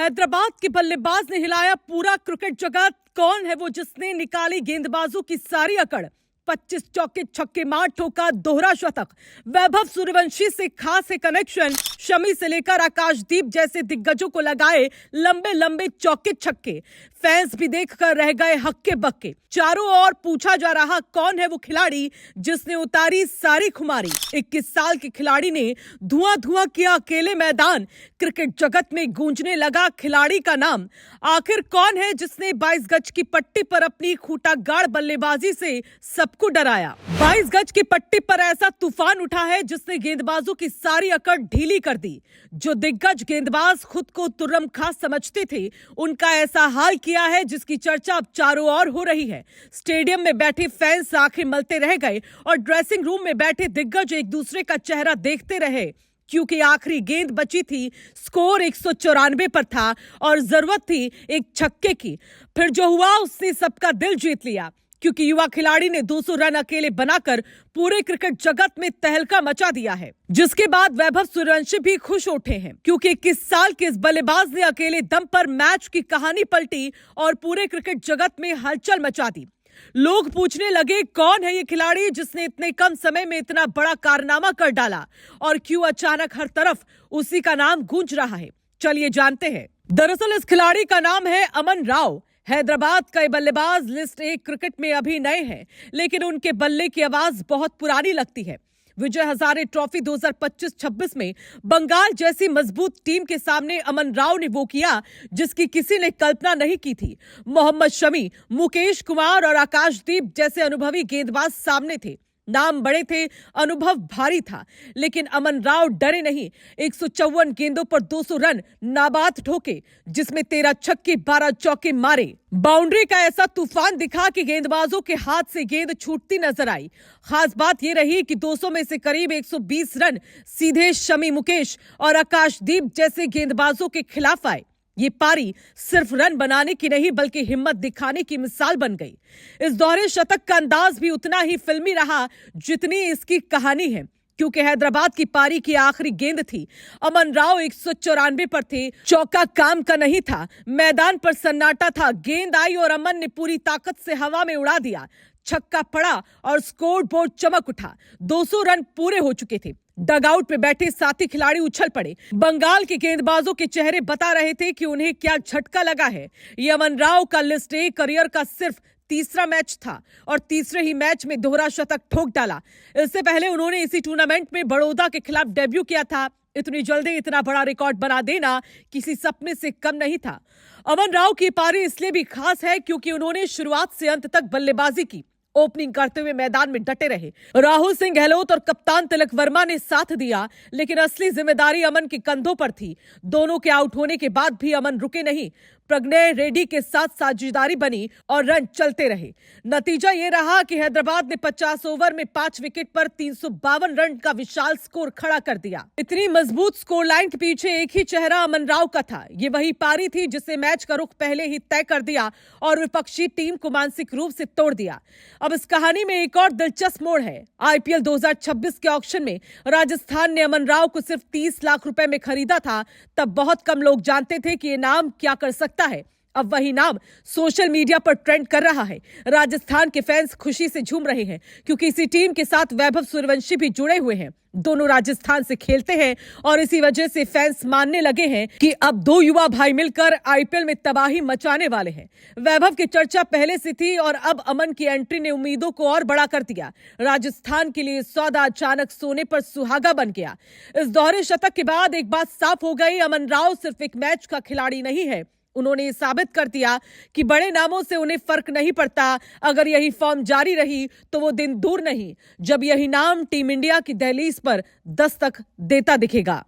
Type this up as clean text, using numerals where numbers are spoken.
हैदराबाद के बल्लेबाज ने हिलाया पूरा क्रिकेट जगत। कौन है वो जिसने निकाली गेंदबाजों की सारी अकड़? 25 चौके छक्के मार ठोका दोहरा शतक। वैभव सूर्यवंशी से खास है कनेक्शन। शमी से लेकर आकाशदीप जैसे दिग्गजों को लगाए लंबे लंबे चौके छक्के। फैंस भी देखकर रह गए हक्के बक्के। चारों ओर पूछा जा रहा कौन है वो खिलाड़ी जिसने उतारी सारी खुमारी। 21 साल के खिलाड़ी ने धुआं धुआं किया अकेले मैदान। क्रिकेट जगत में गूंजने लगा खिलाड़ी का नाम। आखिर कौन है जिसने 22 गज की पट्टी पर अपनी खूंटागाड़ बल्लेबाजी से सबको डराया? 22 गज की पट्टी पर ऐसा तूफान उठा है जिसने गेंदबाजों की सारी अकड़ ढीली कर दी। जो दिग्गज गेंदबाज खुद को तुर्रम खास समझते थे, उनका ऐसा हाल किया है जिसकी चर्चा अब चारों ओर हो रही है। स्टेडियम में बैठे फैंस आंखें मलते रह गए और ड्रेसिंग रूम में बैठे दिग्गज एक दूसरे का चेहरा देखते रहे, क्योंकि आखिरी गेंद बची थी। स्कोर 194 पर था और जरूरत थी एक छक्के की। फिर जो हुआ उसने सबका दिल जीत लिया, क्योंकि युवा खिलाड़ी ने 200 रन अकेले बनाकर पूरे क्रिकेट जगत में तहलका मचा दिया है। जिसके बाद वैभव सूर्यवंशी भी खुश उठे हैं, क्योंकि 21 साल के इस बल्लेबाज ने अकेले दम पर मैच की कहानी पलटी और पूरे क्रिकेट जगत में हलचल मचा दी। लोग पूछने लगे कौन है ये खिलाड़ी जिसने इतने कम समय में इतना बड़ा कारनामा कर डाला, और क्यों अचानक हर तरफ उसी का नाम गूंज रहा है। चलिए जानते हैं। दरअसल इस खिलाड़ी का नाम है अमन राव। हैदराबाद का ये बल्लेबाज लिस्ट 1 क्रिकेट में अभी नए हैं, लेकिन उनके बल्ले की आवाज बहुत पुरानी लगती है। विजय हजारे ट्रॉफी 2025-26 में बंगाल जैसी मजबूत टीम के सामने अमन राव ने वो किया जिसकी किसी ने कल्पना नहीं की थी। मोहम्मद शमी, मुकेश कुमार और आकाशदीप जैसे अनुभवी गेंदबाज सामने थे। नाम बड़े थे, अनुभव भारी था, लेकिन अमन राव डरे नहीं। 154 गेंदों पर 200 रन नाबाद ठोके, जिसमें 13 छक्के 12 चौके मारे। बाउंड्री का ऐसा तूफान दिखा कि गेंदबाजों के हाथ से गेंद छूटती नजर आई। खास बात यह रही कि 200 में से करीब 120 रन सीधे शमी, मुकेश और आकाशदीप जैसे गेंदबाजों के खिलाफ आए। ये पारी सिर्फ रन बनाने की नहीं बल्कि हिम्मत दिखाने की मिसाल बन गई। इस दोहरे शतक का अंदाज भी उतना ही फिल्मी रहा जितनी इसकी कहानी है, क्योंकि हैदराबाद की पारी की आखिरी गेंद थी। अमन राव 194 पर थे। चौका काम का नहीं था। मैदान पर सन्नाटा था। गेंद आई और अमन ने पूरी ताकत से हवा में उड़ा दिया। छक्का पड़ा और स्कोर बोर्ड चमक उठा। 200 रन पूरे हो चुके थे। डगआउट में बैठे साथी खिलाड़ी उछल पड़े। बंगाल के गेंदबाजों के चेहरे बता रहे थे कि उन्हें क्या झटका लगा है। ये अमन राव का लिस्ट ए करियर का सिर्फ तीसरा मैच था और तीसरे ही मैच में दोहरा शतक ठोक डाला। इससे पहले उन्होंने इसी टूर्नामेंट में बड़ौदा के खिलाफ डेब्यू किया था। इतनी जल्दी इतना बड़ा रिकॉर्ड बना देना किसी सपने से कम नहीं था। अमन राव की पारी इसलिए भी खास है क्योंकि उन्होंने शुरुआत से अंत तक बल्लेबाजी की। ओपनिंग करते हुए मैदान में डटे रहे। राहुल सिंह गहलोत और कप्तान तिलक वर्मा ने साथ दिया, लेकिन असली जिम्मेदारी अमन के कंधों पर थी। दोनों के आउट होने के बाद भी अमन रुके नहीं। प्रज्ञा रेड्डी के साथ साझेदारी बनी और रन चलते रहे। नतीजा ये रहा कि हैदराबाद ने 50 ओवर में 5 विकेट पर 352 रन का विशाल स्कोर खड़ा कर दिया। इतनी मजबूत स्कोर लाइन के पीछे एक ही चेहरा अमन राव का था। ये वही पारी थी जिसने मैच का रुख पहले ही तय कर दिया और विपक्षी टीम को मानसिक रूप से तोड़ दिया। अब इस कहानी में एक और दिलचस्प मोड़ है। आईपीएल 2026 के ऑक्शन में राजस्थान ने अमन राव को सिर्फ 30 लाख रुपए में खरीदा था। तब बहुत कम लोग जानते थे कि ये नाम क्या कर सकता है। अब वही नाम सोशल मीडिया पर ट्रेंड कर रहा है। राजस्थान के फैंस खुशी से झूम रहे हैं, क्योंकि इसी टीम के साथ वैभव सूर्यवंशी भी जुड़े हुए हैं। दोनों राजस्थान से खेलते हैं और इसी वजह से फैंस मानने लगे हैं कि अब 2 युवा भाई मिलकर आईपीएल में तबाही मचाने वाले हैं। वैभव की चर्चा पहले से थी और अब अमन की एंट्री ने उम्मीदों को और बड़ा कर दिया। राजस्थान के लिए सौदा अचानक सोने पर सुहागा बन गया। इस दोहरे शतक के बाद एक बात साफ हो गई, अमन राव सिर्फ एक मैच का खिलाड़ी नहीं है। उन्होंने ये साबित कर दिया कि बड़े नामों से उन्हें फर्क नहीं पड़ता। अगर यही फॉर्म जारी रही तो वो दिन दूर नहीं जब यही नाम टीम इंडिया की दहलीज पर दस्तक देता दिखेगा।